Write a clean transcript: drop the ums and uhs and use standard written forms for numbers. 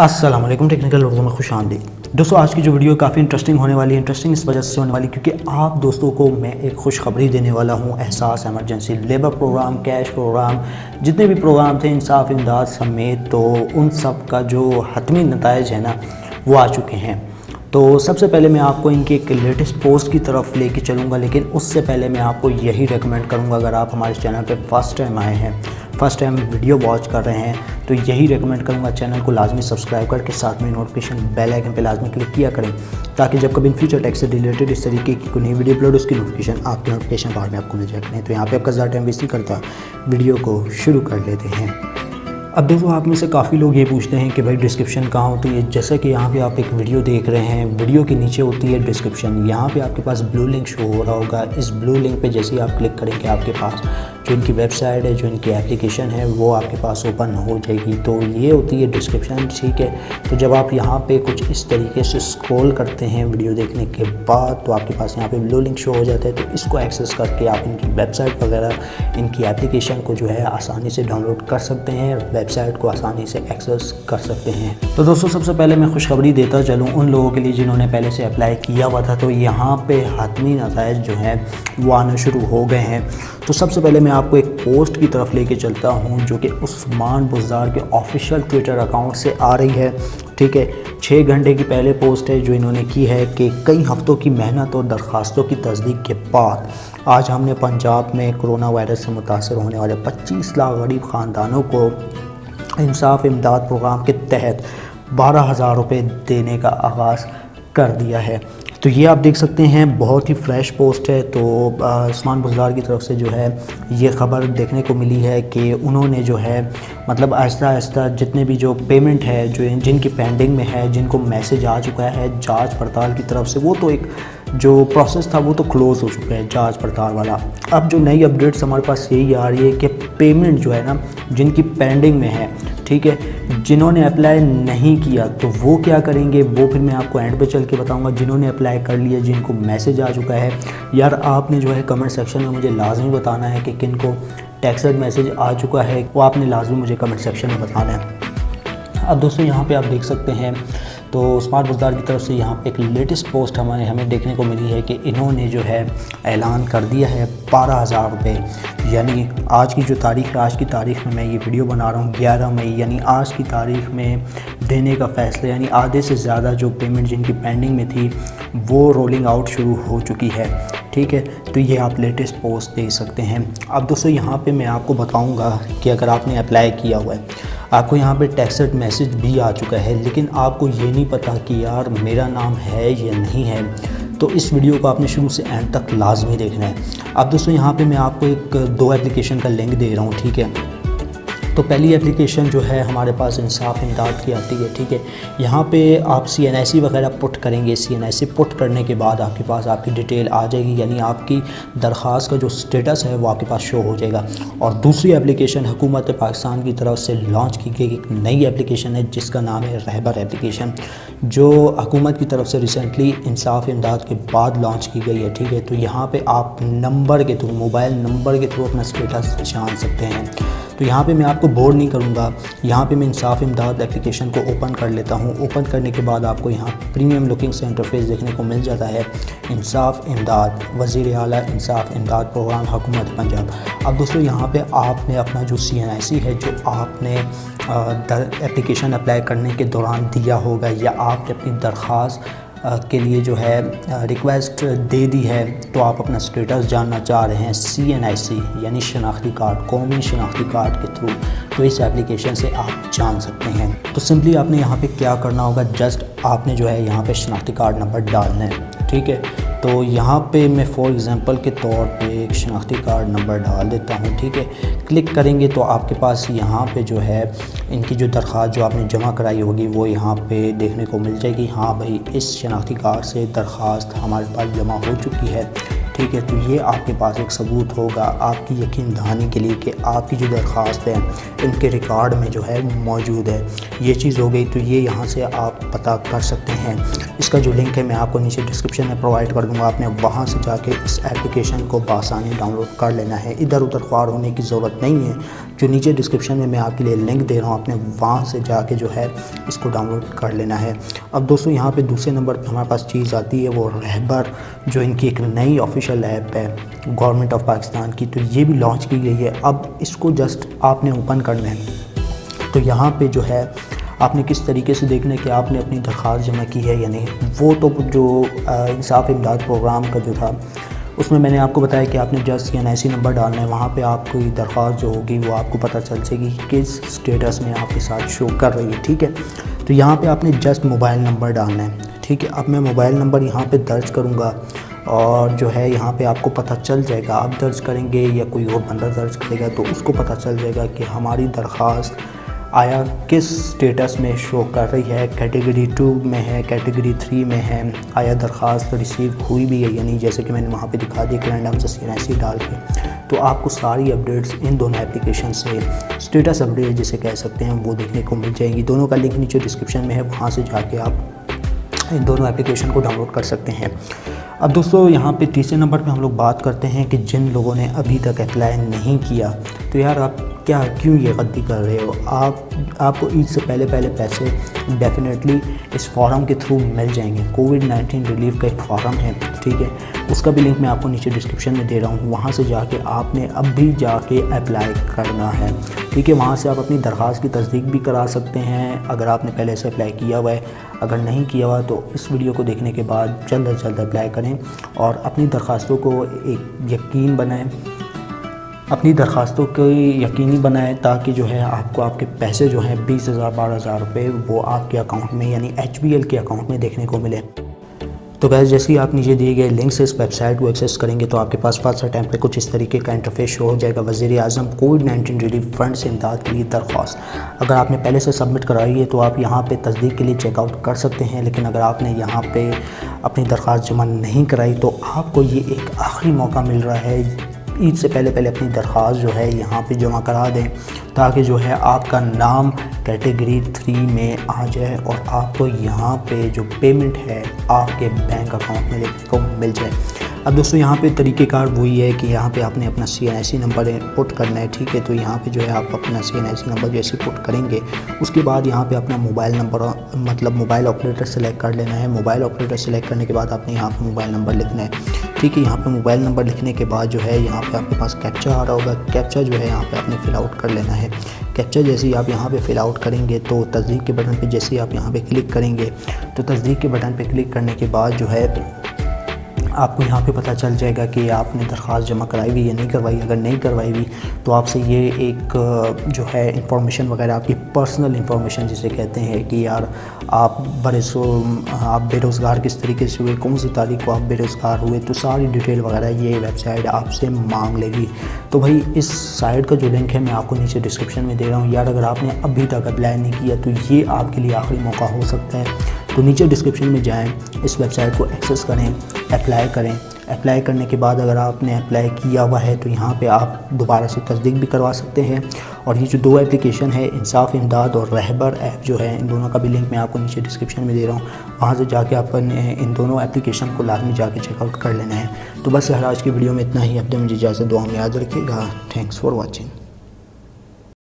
अस्सलाम वालेकुम। टेक्निकल उर्दू में खुश आमदीद। दोस्तों, आज की जो वीडियो काफ़ी इंटरेस्टिंग होने वाली है। इंटरेस्टिंग इस वजह से होने वाली क्योंकि आप दोस्तों को मैं एक खुशखबरी देने वाला हूँ। Ehsaas emergency labour programme, cash programme, जितने भी प्रोग्राम थे इंसाफ इमदाद समेत, तो उन सब का जो हतमी नताइज है ना वो आ चुके हैं। तो सबसे पहले मैं आपको इनकी एक लेटेस्ट पोस्ट की तरफ लेके चलूँगा, लेकिन उससे पहले मैं आपको यही रेकमेंड करूँगा, अगर आप हमारे चैनल पे फर्स्ट टाइम आए हैं, फर्स्ट टाइम वीडियो वॉच कर रहे हैं, तो यही रेकमेंड करूँगा चैनल को लाजमी सब्सक्राइब करके साथ में नोटिफिकेशन बेल आइकन पे लाजमी क्लिक किया करें, ताकि जब कभी इन फ्यूचर टेक से रिलेटेड इस तरीके की कोई नई वीडियो अपलोड उसकी नोटिफिकेशन आपके नोटिफिकेशन बार में आपको मिल जाए करें। तो यहाँ पे आपका ज़्यादा टाइम वेस्ट नहीं करता, वीडियो को शुरू कर लेते हैं। अब देखो, आप में से काफ़ी लोग ये पूछते हैं कि भाई डिस्क्रिप्शन कहाँ होती है। जैसा कि यहाँ पे आप एक वीडियो देख रहे हैं, वीडियो के नीचे होती है डिस्क्रिप्शन। यहाँ पे आपके पास ब्लू लिंक शो हो रहा होगा। इस ब्लू लिंक पे जैसे ही आप क्लिक करेंगे, आपके पास जो इनकी वेबसाइट है, जो इनकी एप्लीकेशन है, वो आपके पास ओपन हो जाएगी। तो ये होती है डिस्क्रिप्शन, ठीक है। तो जब आप यहाँ पे कुछ इस तरीके से स्क्रॉल करते हैं वीडियो देखने के बाद, तो आपके पास यहाँ पे ब्लू लिंक शो हो जाता है। तो इसको एक्सेस करके आप इनकी वेबसाइट वगैरह, इनकी एप्लीकेशन को जो है आसानी से डाउनलोड कर सकते हैं, वेबसाइट को आसानी से एक्सेस कर सकते हैं। तो दोस्तों, सबसे पहले मैं खुशखबरी देता चलूँ उन लोगों के लिए जिन्होंने पहले से अप्लाई किया हुआ था। तो यहाँ पे हतमी नताइज जो है वो आना शुरू हो गए हैं। तो सबसे पहले मैं आपको एक पोस्ट की तरफ लेके चलता हूँ, जो कि उस्मान बुज़दार के ऑफिशियल ट्विटर अकाउंट से आ रही है, ठीक है। 6 घंटे की पहले पोस्ट है जो इन्होंने की है कि कई हफ्तों की मेहनत और दरख्वास्तों की तस्दीक के बाद आज हमने पंजाब में कोरोना वायरस से मुतासर होने वाले 25 लाख गरीब ख़ानदानों को इंसाफ इमदाद प्रोग्राम के तहत 12,000 रुपये देने का आगाज़ कर दिया है। तो ये आप देख सकते हैं, बहुत ही फ्रेश पोस्ट है। तो उस्मान बुज़दार की तरफ से जो है ये ख़बर देखने को मिली है कि उन्होंने जो है मतलब आहिस्ता आहिस्ता जितने भी जो पेमेंट है, जो जिनकी पेंडिंग में है, जिनको मैसेज आ चुका है जांच पड़ताल की तरफ से, वो तो एक जो प्रोसेस था वो तो क्लोज़ हो चुका है जांच पड़ताल वाला। अब जो नई अपडेट्स हमारे पास यही आ रही है कि पेमेंट जो है ना, जिनकी पेंडिंग में है, ठीक है, जिन्होंने अप्लाई नहीं किया तो वो क्या करेंगे, वो फिर मैं आपको एंड पे चल के बताऊंगा। जिन्होंने अप्लाई कर लिया, जिनको मैसेज आ चुका है, यार आपने जो है कमेंट सेक्शन में मुझे लाजमी बताना है कि किन को टेक्स्ट मैसेज आ चुका है, वो आपने लाजमी मुझे कमेंट सेक्शन में बताना है। अब दोस्तों, यहाँ पे आप देख सकते हैं, तो उस्मान बुज़दार की तरफ से यहाँ पे एक लेटेस्ट पोस्ट हमें देखने को मिली है कि इन्होंने जो है ऐलान कर दिया है 12,000 रुपये, यानी आज की जो तारीख़ है, आज की तारीख़ में मैं ये वीडियो बना रहा हूँ 11 मई, यानी आज की तारीख़ में देने का फ़ैसला, यानी आधे से ज़्यादा जो पेमेंट जिनकी पेंडिंग में थी वो रोलिंग आउट शुरू हो चुकी है, ठीक है। तो ये आप लेटेस्ट पोस्ट देख सकते हैं। अब दोस्तों, यहाँ पे मैं आपको बताऊँगा कि अगर आपने अप्लाई किया हुआ है, आपको यहाँ पे टेक्स्ट मैसेज भी आ चुका है, लेकिन आपको ये नहीं पता कि यार मेरा नाम है या नहीं है, तो इस वीडियो को आपने शुरू से एंड तक लाजमी देखना है। अब दोस्तों, यहाँ पे मैं आपको एक 2 एप्लीकेशन का लिंक दे रहा हूँ, ठीक है। तो पहली एप्लीकेशन जो है हमारे पास इंसाफ इमदाद की आती है, ठीक है। यहाँ पे आप CNIC वगैरह पुट करेंगे। CNIC पुट करने के बाद आपके पास आपकी डिटेल आ जाएगी, यानी आपकी दरख्वास्त का जो स्टेटस है वो आपके पास शो हो जाएगा। और दूसरी एप्लीकेशन हुकूमत पाकिस्तान की तरफ से लॉन्च की गई एक नई एप्लीकेशन है जिसका नाम है रहबर एप्लीकेशन, जो हुकूमत की तरफ से रिसेंटली इंसाफ इमदाद के बाद लॉन्च की गई है, ठीक है। तो यहाँ पर आप नंबर के थ्रू, मोबाइल नंबर के थ्रू अपना स्टेटस जान सकते हैं। तो यहाँ पे मैं आपको बोर नहीं करूँगा, यहाँ पे मैं इंसाफ इमदाद एप्लीकेशन को ओपन कर लेता हूँ। ओपन करने के बाद आपको यहाँ प्रीमियम लुकिंग से इंटरफेस देखने को मिल जाता है, इंसाफ इमदाद, वज़ीर आला इंसाफ इमदाद प्रोग्राम हुकूमत पंजाब। अब दोस्तों, यहाँ पे आपने अपना जो CNIC है, जो आपने एप्लीकेशन अप्लाई करने के दौरान दिया होगा, या आपने अपनी दरख्वास्त के लिए जो है रिक्वेस्ट दे दी है, तो आप अपना स्टेटस जानना चाह रहे हैं CNIC यानी शनाख्ती कार्ड, कौमी शनाख्ती कार्ड के थ्रू, तो इस एप्लीकेशन से आप जान सकते हैं। तो सिंपली आपने यहाँ पे क्या करना होगा, जस्ट आपने जो है यहाँ पे शनाख्ती कार्ड नंबर डालना है, ठीक है। तो यहाँ पे मैं फॉर एग्ज़ाम्पल के तौर पे एक शनाख्ती कार्ड नंबर डाल देता हूँ, ठीक है। क्लिक करेंगे तो आपके पास यहाँ पे जो है इनकी जो दरख्वास्त जो आपने जमा कराई होगी वो यहाँ पे देखने को मिल जाएगी। हाँ भाई, इस शनाख्ती कार्ड से दरख्वास्त हमारे पास जमा हो चुकी है, ठीक है। तो ये आपके पास एक सबूत होगा आपकी यकीन दहानी के लिए कि आपकी जो दरख्वास्त है इनके रिकॉर्ड में जो है मौजूद है। ये चीज़ हो गई। तो ये यहाँ से आप पता कर सकते हैं। इसका जो लिंक है मैं आपको नीचे डिस्क्रिप्शन में प्रोवाइड कर दूंगा। आपने वहां से जाके इस एप्लीकेशन को बआसानी डाउनलोड कर लेना है, इधर उधर ख्वार होने की ज़रूरत नहीं है। जो नीचे डिस्क्रिप्शन में मैं आपके लिए लिंक दे रहा हूँ, आपने वहाँ से जाके जो है इसको डाउनलोड कर लेना है। अब दोस्तों यहाँ पे दूसरे नंबर पे हमारे पास चीज़ आती है वो रहबर, जो इनकी एक नई ऑफिशियल ऐप है गवर्नमेंट ऑफ पाकिस्तान की, तो ये भी लॉन्च की गई है। अब इसको जस्ट आपने ओपन करना है। तो यहाँ पे जो है आपने किस तरीके से देखना है कि आपने अपनी दरख्वास्त जमा की है या नहीं। वो तो जो इंसाफ इमदाद प्रोग्राम का जो था उसमें मैंने आपको बताया कि आपने जस्ट NIC नंबर डालना है, वहाँ पे आपको ये दरख्वास्त जो होगी वो आपको पता चल जाएगी किस स्टेटस में आपके साथ शो कर रही है, ठीक है। तो यहाँ पे आपने जस्ट मोबाइल नंबर डालना है, ठीक है। अब मैं मोबाइल नंबर यहाँ पे दर्ज करूँगा और जो है यहाँ पे आपको पता चल जाएगा, आप दर्ज करेंगे या कोई और बंदा दर्ज करेगा तो उसको पता चल जाएगा कि हमारी दरख्वास्त आया किस स्टेटस में शो कर रही है, कैटेगरी 2 में है, कैटेगरी 3 में है, आया दरख्वास्त रिसीव हुई भी है या नहीं, जैसे कि मैंने वहाँ पे दिखा दिया रैंडम से NIC डाल के। तो आपको सारी अपडेट्स इन दोनों एप्लीकेशन से, स्टेटस अपडेट जिसे कह सकते हैं, वो देखने को मिल जाएगी। दोनों का लिंक नीचे डिस्क्रिप्शन में है, वहाँ से जाके आप इन दोनों एप्लीकेशन को डाउनलोड कर सकते हैं। अब दोस्तों यहाँ पे तीसरे नंबर पे हम लोग बात करते हैं कि जिन लोगों ने अभी तक अप्लाई नहीं किया, तो यार आप क्यों ये गलती कर रहे हो। आपको ईद से पहले पैसे डेफिनेटली इस फॉर्म के थ्रू मिल जाएंगे। कोविड-19 रिलीफ का एक फॉर्म है, ठीक है, उसका भी लिंक मैं आपको नीचे डिस्क्रिप्शन में दे रहा हूँ। वहाँ से जाके आपने अभी जाके अप्लाई करना है, ठीक है। वहाँ से आप अपनी दरख्वास्त की तस्दीक भी करा सकते हैं अगर आपने पहले से अप्लाई किया हुआ है। अगर नहीं किया हुआ तो इस वीडियो को देखने के बाद जल्द से जल्द अप्लाई करें और अपनी दरख्वास्तों को एक यकीन बनाएं, अपनी दरख्वास्तों को यकीनी बनाएं ताकि जो है आपको आपके पैसे जो हैं 20,000 12,000 रुपये वो आपके अकाउंट में यानी HBL के अकाउंट में देखने को मिले। तो गाइस जैसे ही आप नीचे दिए गए लिंक से इस वेबसाइट को एक्सेस करेंगे तो आपके पास फर्स्ट अटैम्प्ट पे कुछ इस तरीके का इंटरफेस शो हो जाएगा। वज़ीर-ए-आज़म कोविड-19 रिलीफ फंड से इमदाद के लिए दरख्वास्त, अगर आपने पहले से सबमिट कराई है तो आप यहाँ पे तस्दीक के लिए चेकआउट कर सकते हैं। लेकिन अगर आपने यहाँ पे अपनी दरख्वास्त जमा नहीं कराई तो आपको ये एक आखिरी मौका मिल रहा है, ईद से पहले अपनी दरख्वास्त जो है यहाँ पे जमा करा दें ताकि जो है आपका नाम कैटेगरी 3 में आ जाए और आपको यहाँ पे जो पेमेंट है आपके बैंक अकाउंट में देखने को मिल जाए। अब दोस्तों यहाँ पे तरीक़ेकार वही है कि यहाँ पे आपने अपना NIC नंबर पुट करना है, ठीक है। तो यहाँ पे जो है आप अपना NIC नंबर जैसे पुट करेंगे उसके बाद यहाँ पे अपना मोबाइल नंबर मतलब मोबाइल ऑपरेटर सेलेक्ट कर लेना है। मोबाइल ऑपरेटर सेलेक्ट करने के बाद आपने यहाँ पे मोबाइल नंबर लिखना है, ठीक है। यहाँ पे मोबाइल नंबर लिखने के बाद जो है यहाँ पे आपके पास कैप्चा आ रहा होगा, कैप्चा जो है यहाँ पे आपने फिल आउट कर लेना है। कैप्चा जैसे ही आप यहाँ पे फिल आउट करेंगे तो तस्दीक के बटन पे जैसे ही आप यहाँ पे क्लिक करेंगे तो तस्दीक के बटन पे क्लिक करने के बाद जो है आपको यहाँ पे पता चल जाएगा कि आपने दरख्वास्त जमा कराई हुई या नहीं करवाई। अगर नहीं करवाई हुई तो आपसे ये एक जो है इंफॉर्मेशन वगैरह, आपकी पर्सनल इंफॉर्मेशन जिसे कहते हैं कि यार आप आप बेरोज़गार किस तरीके से हुए, कौन सी तारीख को आप बेरोज़गार हुए, तो सारी डिटेल वगैरह ये वेबसाइट आपसे मांग लेगी। तो भाई इस साइट का जो लिंक है मैं आपको नीचे डिस्क्रिप्शन में दे रहा हूँ। यार अगर आपने अभी तक अप्लाई नहीं किया तो ये आपके लिए आखिरी मौका हो सकता है। तो नीचे डिस्क्रिप्शन में जाएं, इस वेबसाइट को एक्सेस करें, अप्लाई करें। अप्लाई करने के बाद अगर आपने अप्लाई किया हुआ है तो यहाँ पे आप दोबारा से तस्दीक भी करवा सकते हैं। और ये जो 2 एप्लीकेशन है इंसाफ इमदाद और रहबर ऐप जो है, इन दोनों का भी लिंक मैं आपको नीचे डिस्क्रिप्शन में दे रहा हूँ। वहाँ से जाके आपने इन दोनों एप्लीकेशन को लाजमी जाके चेकआउट कर लेना है। तो बस यार आज की वीडियो में इतना ही। अब मुझे इजाज़त, दुआ में याद रखिएगा। Thanks for watching.